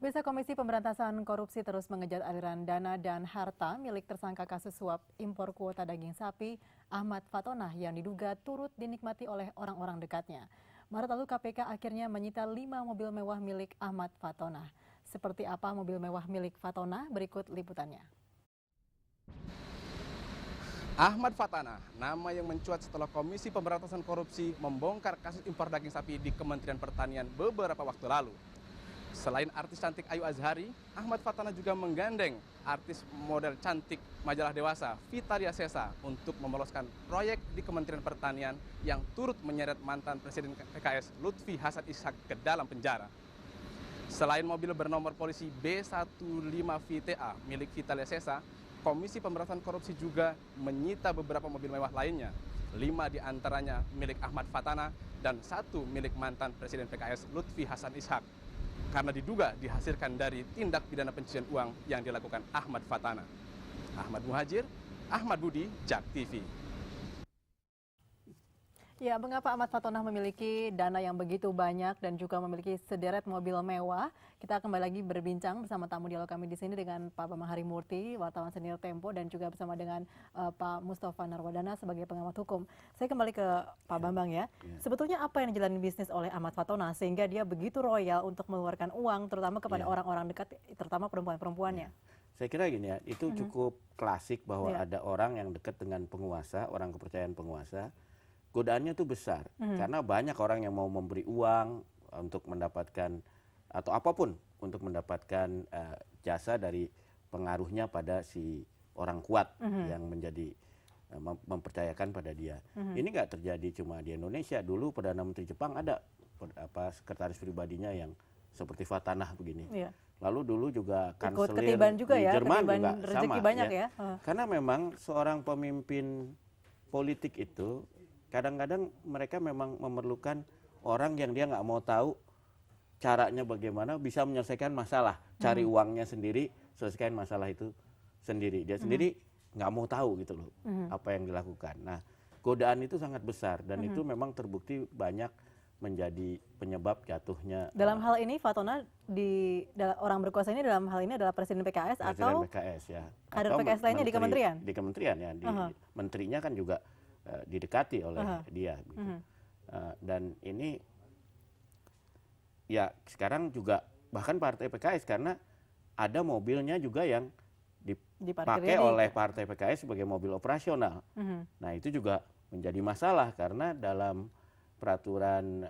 Pemirsa Komisi Pemberantasan Korupsi terus mengejar aliran dana dan harta milik tersangka kasus suap impor kuota daging sapi Ahmad Fatonah yang diduga turut dinikmati oleh orang-orang dekatnya. Maret lalu KPK akhirnya menyita 5 mobil mewah milik Ahmad Fatonah. Seperti apa mobil mewah milik Fatonah? Berikut liputannya. Ahmad Fatonah, nama yang mencuat setelah Komisi Pemberantasan Korupsi membongkar kasus impor daging sapi di Kementerian Pertanian beberapa waktu lalu. Selain artis cantik Ayu Azhari, Ahmad Fatonah juga menggandeng artis model cantik majalah dewasa Vitalia Sesa untuk meloloskan proyek di Kementerian Pertanian yang turut menyeret mantan Presiden PKS Lutfi Hasan Ishak ke dalam penjara. Selain mobil bernomor polisi B15VTA milik Vitalia Sesa, Komisi Pemberantasan Korupsi juga menyita beberapa mobil mewah lainnya. 5 diantaranya milik Ahmad Fatonah dan 1 milik mantan Presiden PKS Lutfi Hasan Ishak, karena diduga dihasilkan dari tindak pidana pencucian uang yang dilakukan Ahmad Fatonah. Ahmad Muhajir, Ahmad Budi, JAK TV. Ya, mengapa Ahmad Fatonah memiliki dana yang begitu banyak dan juga memiliki sederet mobil mewah? Kita kembali lagi berbincang bersama tamu dialog kami di sini dengan Pak Bambang Harimurti, wartawan senior Tempo, dan juga bersama dengan Pak Mustafa Narwadana sebagai pengamat hukum. Saya kembali ke Pak Bambang ya. Sebetulnya apa yang dijalani bisnis oleh Ahmad Fatonah sehingga dia begitu royal untuk mengeluarkan uang, terutama kepada orang-orang dekat, terutama perempuan-perempuannya? Saya kira gini ya, itu cukup klasik bahwa ada orang yang dekat dengan penguasa, orang kepercayaan penguasa. Godaannya itu besar karena banyak orang yang mau memberi uang untuk mendapatkan atau apapun untuk mendapatkan jasa dari pengaruhnya pada si orang kuat yang menjadi mempercayakan pada dia. Ini nggak terjadi cuma di Indonesia. Dulu Perdana Menteri Jepang ada sekretaris pribadinya yang seperti Fatonah begini. Lalu dulu juga kanselir di Jerman juga sama ya. Karena memang seorang pemimpin politik itu kadang-kadang mereka memang memerlukan orang yang dia nggak mau tahu caranya bagaimana bisa menyelesaikan masalah, cari uangnya sendiri, selesaikan masalah itu sendiri. Dia sendiri nggak mau tahu gitu loh apa yang dilakukan. Nah, godaan itu sangat besar dan itu memang terbukti banyak menjadi penyebab jatuhnya. Dalam hal ini Fatonah orang berkuasa ini dalam hal ini adalah Presiden PKS atau PKS ya. Kader PKS lainnya di kementerian? Di kementerian ya, menterinya kan juga didekati oleh dia gitu. Dan ini ya sekarang juga bahkan partai PKS karena ada mobilnya juga yang dipakai oleh partai PKS sebagai mobil operasional. Nah itu juga menjadi masalah karena dalam peraturan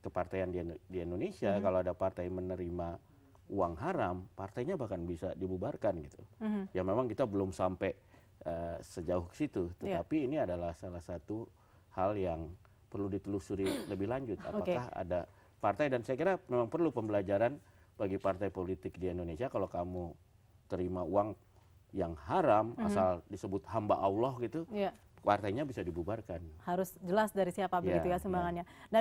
kepartaian di Indonesia kalau ada partai menerima uang haram, partainya bahkan bisa dibubarkan gitu. Ya memang kita belum sampai sejauh ke situ, tetapi ini adalah salah satu hal yang perlu ditelusuri lebih lanjut. Apakah ada partai, dan saya kira memang perlu pembelajaran bagi partai politik di Indonesia. Kalau kamu terima uang yang haram asal disebut hamba Allah gitu, partainya bisa dibubarkan. Harus jelas dari siapa begitu ya sumbangannya. Nah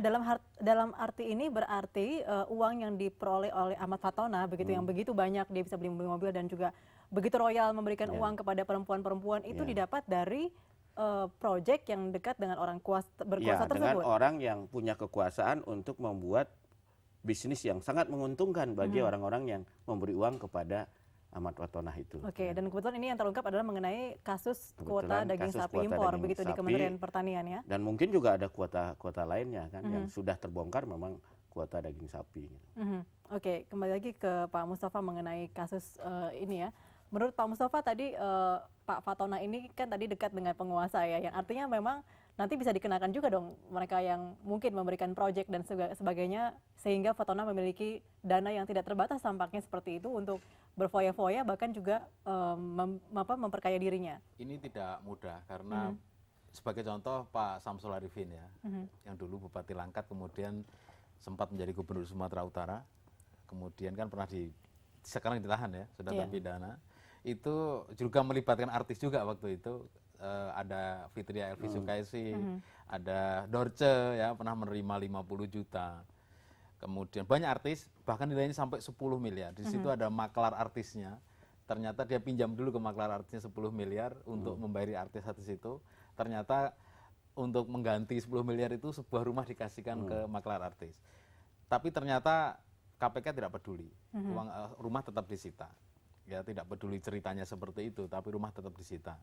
dalam arti ini berarti uang yang diperoleh oleh Ahmad Fatonah begitu yang begitu banyak, dia bisa beli mobil dan juga begitu royal memberikan uang kepada perempuan-perempuan itu didapat dari proyek yang dekat dengan orang berkuasa tersebut. Dengan orang yang punya kekuasaan untuk membuat bisnis yang sangat menguntungkan bagi orang-orang yang memberi uang kepada Ahmad Fatonah itu. Oke, dan kebetulan ini yang terungkap adalah mengenai kasus kuota daging sapi impor begitu di Kementerian Pertanian ya. Dan mungkin juga ada kuota lainnya kan yang sudah terbongkar memang kuota daging sapi. Oke, kembali lagi ke Pak Mustafa mengenai kasus ini ya. Menurut Pak Mustafa tadi Pak Fatonah ini kan tadi dekat dengan penguasa ya, yang artinya memang nanti bisa dikenakan juga dong mereka yang mungkin memberikan proyek dan sebagainya sehingga Fatonah memiliki dana yang tidak terbatas tampaknya seperti itu untuk berfoya-foya bahkan juga memperkaya dirinya. Ini tidak mudah karena sebagai contoh Pak Samsul Arifin ya, yang dulu Bupati Langkat kemudian sempat menjadi Gubernur Sumatera Utara, kemudian kan pernah sekarang ditahan ya, sudah terpidana. Itu juga melibatkan artis juga waktu itu. Ada Fitria Elvi Sukaisi, ada Dorce ya pernah menerima 50 juta. Kemudian banyak artis bahkan nilainya sampai 10 miliar. Di situ ada maklar artisnya. Ternyata dia pinjam dulu ke maklar artisnya 10 miliar untuk membayar artis-artis itu. Ternyata untuk mengganti 10 miliar itu sebuah rumah dikasihkan ke maklar artis. Tapi ternyata KPK tidak peduli, uang rumah tetap disita. Ya tidak peduli ceritanya seperti itu, tapi rumah tetap disita.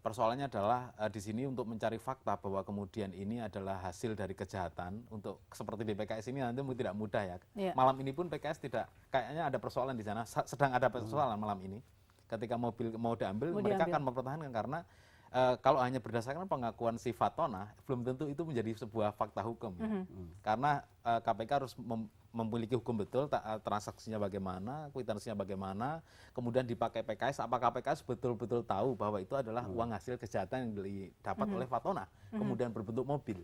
Persoalannya adalah di sini untuk mencari fakta bahwa kemudian ini adalah hasil dari kejahatan. Untuk seperti di PKS ini nanti tidak mudah ya. Malam ini pun PKS tidak, kayaknya ada persoalan di sana, sedang ada persoalan malam ini. Ketika mobil mau diambil, mereka akan mempertahankan karena kalau hanya berdasarkan pengakuan si Fatona, belum tentu itu menjadi sebuah fakta hukum. Karena KPK harus memiliki hukum betul, transaksinya bagaimana, kwitansinya bagaimana, kemudian dipakai PKS, apakah PKS betul-betul tahu bahwa itu adalah uang hasil kejahatan yang didapat oleh Fatona, kemudian berbentuk mobil.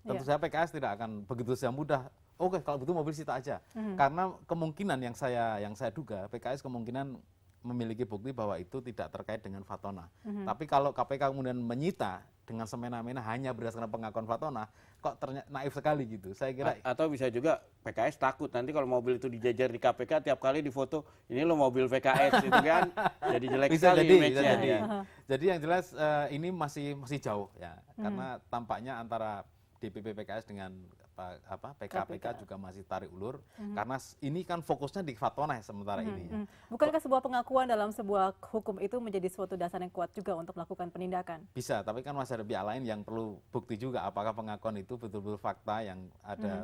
Tentu saja PKS tidak akan begitu saja mudah, oke kalau begitu mobil sita aja. Karena kemungkinan yang saya duga, PKS kemungkinan memiliki bukti bahwa itu tidak terkait dengan Fatona. Tapi kalau KPK kemudian menyita dengan semena-mena hanya berdasarkan pengakuan Fatona, kok ternyata naif sekali gitu. Saya kira atau bisa juga PKS takut nanti kalau mobil itu dijajar di KPK tiap kali difoto, ini lo mobil PKS itu kan jadi jelek sekali image-nya. Jadi yang jelas ini masih jauh ya. Karena tampaknya antara DPP PKS dengan PKPK juga masih tarik ulur karena ini kan fokusnya di Fatona sementara ini. Bukankah sebuah pengakuan dalam sebuah hukum itu menjadi suatu dasar yang kuat juga untuk melakukan penindakan? Bisa, tapi kan masih ada pihak lain yang perlu bukti juga apakah pengakuan itu betul-betul fakta yang ada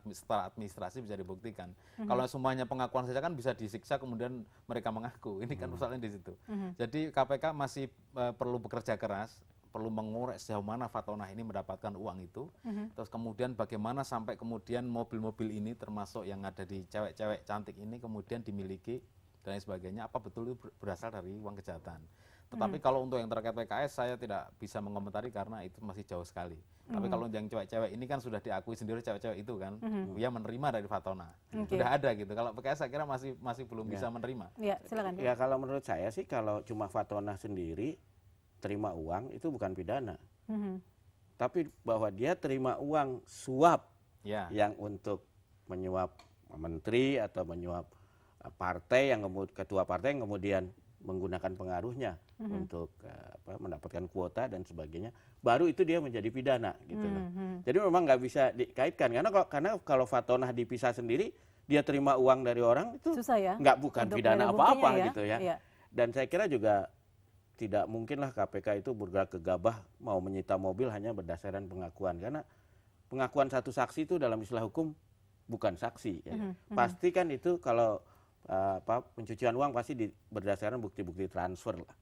secara administrasi bisa dibuktikan. Kalau semuanya pengakuan saja kan bisa disiksa kemudian mereka mengaku. Ini kan persoalannya di situ. Jadi KPK masih perlu bekerja keras, perlu mengurek sejauh mana Fatona ini mendapatkan uang itu, terus kemudian bagaimana sampai kemudian mobil-mobil ini termasuk yang ada di cewek-cewek cantik ini kemudian dimiliki dan lain sebagainya, apa betul itu berasal dari uang kejahatan. Tetapi kalau untuk yang terkait PKS saya tidak bisa mengomentari karena itu masih jauh sekali. Tapi kalau yang cewek-cewek ini kan sudah diakui sendiri cewek-cewek itu kan, dia menerima dari Fatona. Sudah ada gitu. Kalau PKS saya kira masih belum bisa menerima. Ya, silakan. Ya kalau menurut saya sih kalau cuma Fatona sendiri terima uang itu bukan pidana, tapi bahwa dia terima uang suap yang untuk menyuap menteri atau menyuap partai yang ketua partai yang kemudian menggunakan pengaruhnya untuk mendapatkan kuota dan sebagainya, baru itu dia menjadi pidana gitu loh. Jadi memang nggak bisa dikaitkan karena kalau Fatona dipisah sendiri, dia terima uang dari orang itu susah ya, bukan pidana apa-apa ya. gitu ya. Dan saya kira juga tidak mungkinlah KPK itu bergerak gegabah mau menyita mobil hanya berdasarkan pengakuan, karena pengakuan satu saksi itu dalam istilah hukum bukan saksi. Ya. Pasti kan itu kalau pencucian uang pasti berdasarkan bukti-bukti transfer lah.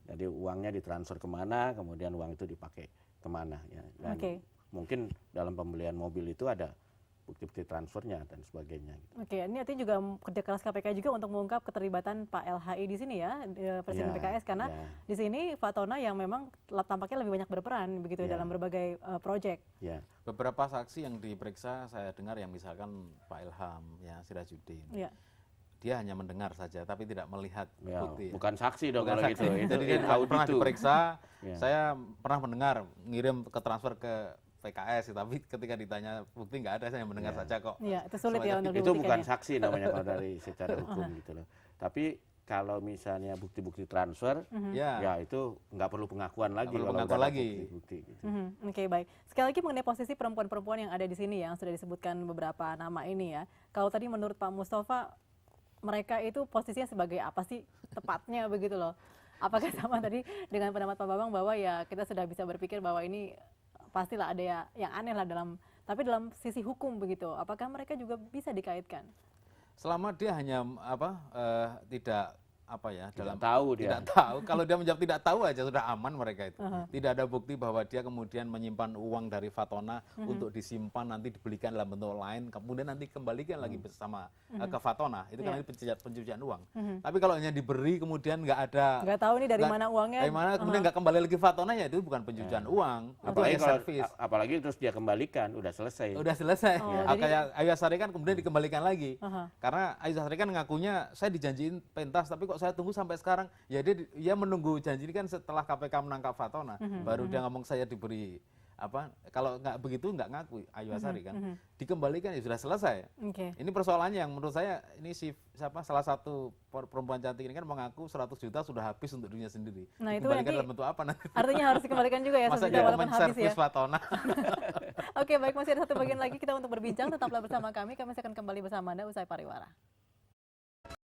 Jadi uangnya ditransfer kemana, kemudian uang itu dipakai kemana. Ya. Dan mungkin dalam pembelian mobil itu ada bukti-bukti transfernya dan sebagainya. Oke, ini artinya juga kerja keras KPK juga untuk mengungkap keterlibatan Pak LHI di sini ya, Presiden PKS, karena di sini Fatona yang memang tampaknya lebih banyak berperan begitu dalam berbagai proyek. Beberapa saksi yang diperiksa saya dengar yang misalkan Pak Ilham, Sirajuddin. Dia hanya mendengar saja, tapi tidak melihat bukti. Bukan saksi dong kalau gitu. Jadi dia pernah diperiksa, saya pernah mendengar ngirim ke transfer ke PKS, tapi ketika ditanya bukti nggak ada, saya mendengar saja kok. Iya, itu sulit ya untuk dibuktikan. Itu bukan saksi namanya kalau dari secara hukum gitu loh. Tapi kalau misalnya bukti-bukti transfer, ya itu nggak perlu pengakuan lagi. Nggak perlu pengakuan lagi. Bukti, gitu. Oke, baik. Sekali lagi mengenai posisi perempuan-perempuan yang ada di sini yang sudah disebutkan beberapa nama ini ya. Kalau tadi menurut Pak Mustafa, mereka itu posisinya sebagai apa sih tepatnya begitu loh? Apakah sama tadi dengan pendapat Pak Bambang bahwa ya kita sudah bisa berpikir bahwa ini pastilah ada yang aneh lah tapi dalam sisi hukum begitu, apakah mereka juga bisa dikaitkan? Selama dia hanya tidak tahu. Kalau dia menjawab tidak tahu aja sudah aman mereka itu. Tidak ada bukti bahwa dia kemudian menyimpan uang dari Fatona untuk disimpan nanti dibelikan dalam bentuk lain, kemudian nanti kembalikan lagi bersama ke Fatona. Itu kan pencucian uang. Tapi kalau hanya diberi kemudian nggak tahu nih dari mana uangnya. Dari mana kemudian nggak kembali lagi Fatona, ya itu bukan pencucian uang. Apalagi terus dia kembalikan, udah selesai. Kayak Ayu Azhari kan kemudian dikembalikan lagi. Karena Ayu Azhari kan ngakunya saya dijanjiin pentas tapi kok saya tunggu sampai sekarang. Ya dia menunggu janji ini kan setelah KPK menangkap Fatona, baru dia ngomong saya diberi kalau nggak begitu nggak ngaku Ayu Azhari kan. Dikembalikan ya sudah selesai. Ini persoalannya yang menurut saya ini salah satu perempuan cantik ini kan mengaku 100 juta sudah habis untuk dirinya sendiri. Nah, itu dikembalikan dalam bentuk apa nanti? Artinya harus dikembalikan juga ya 100 juta walaupun habis ya. Fatona. Oke, baik, masih ada satu bagian lagi kita untuk berbincang. Tetaplah bersama kami masih akan kembali bersama Anda usai pariwara.